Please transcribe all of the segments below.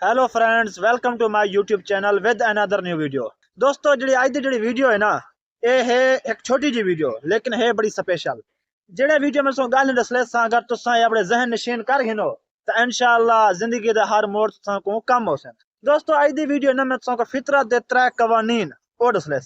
Hello friends, welcome to my YouTube channel with another new video. दोस्तों जी अज की जी video है ना, ये है एक छोटी जी वीडियो लेकिन है बड़ी स्पेशल। जेड़े वीडियो में गल दसले अगर तुसा अपने जहन नशीन कर गिनो तो इंशाअल्लाह जिंदगी दे हर मोड़ को कम हो सन। दोस्तों अज की वीडियो ना मैं तुसा फितरत दे 3 कवानीन वो दसले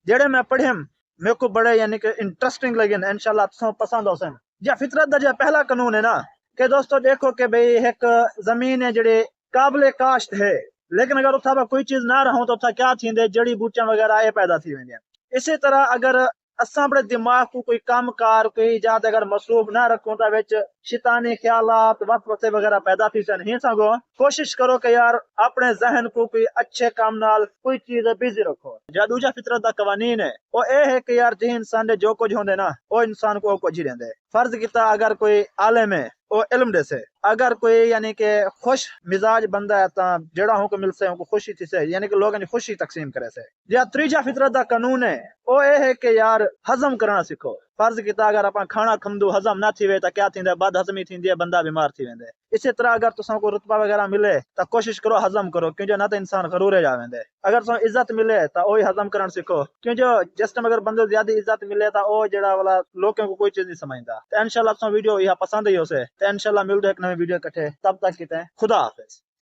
जेड़े मैं पढ़े मेरे को बड़े यानी कि इंटरेस्टिंग लगे, इंशाअल्लाह तुसा पसंद हो सन। या फितरत का जो पहला कानून है ना कि दोस्तों देखो कि भाई एक जमीन है जड़ी काबिल काश्त है, लेकिन अगर उथा कोई चीज ना रहो तो उथा क्या थी जड़ी बूटियां वगैरह ये पैदा थी वेंदियां। इसी तरह अगर असा अपने दिमाग को कोई काम कार कोई ज्यादा अगर मसरूफ ना रखो तो विच शैतानी ख्यालात वसवसे वगैरह पैदा थी सन। ही सगो कोशिश करो कि यार अपने जहन को कोई अच्छे काम नाल कोई चीज बिजी रखो। जो दूजा फितरत का कवानीन है वो ये है कि यार जी इंसान दे जो कुछ होंदे ना वो इंसान को कुछ ही देंदे। फर्ज किता अगर कोई आलिम है वो इल्म दे से, अगर कोई यानी कि खुश मिजाज बंदा है तो जेड़ा हो को मिल से उनको खुशी थी से यानी कि लोगों ने खुशी तकसीम करे से। या तीजा फितरत का कानून है वो ये है कि यार हजम करना सीखो। फर्ज किता अगर अपन खाना खमदू हजम ना थी वे तो क्या थी बद हजमी थी बंदा बीमार थी वेंदे। इसी तरह अगर तुसा को रुतबा वगैरह मिले तो कोशिश करो हजम करो, क्योंकि ना तो इंसान गरूरे जा वेंदे। अगर तुसा इज्जत मिले तो वही हजम करना सीखो, क्योंकि जिस टाइम अगर बंदे ज्यादा इज्जत मिले तो वो जेड़ा वाला लोगों को कोई चीज नहीं समझता। तो इंशाल्लाह तुसा वीडियो यह पसंद ही हो से तो इंशाल्लाह मिलते एक नई वीडियो कटे, तब तक कहते हैं खुदा हाफिज।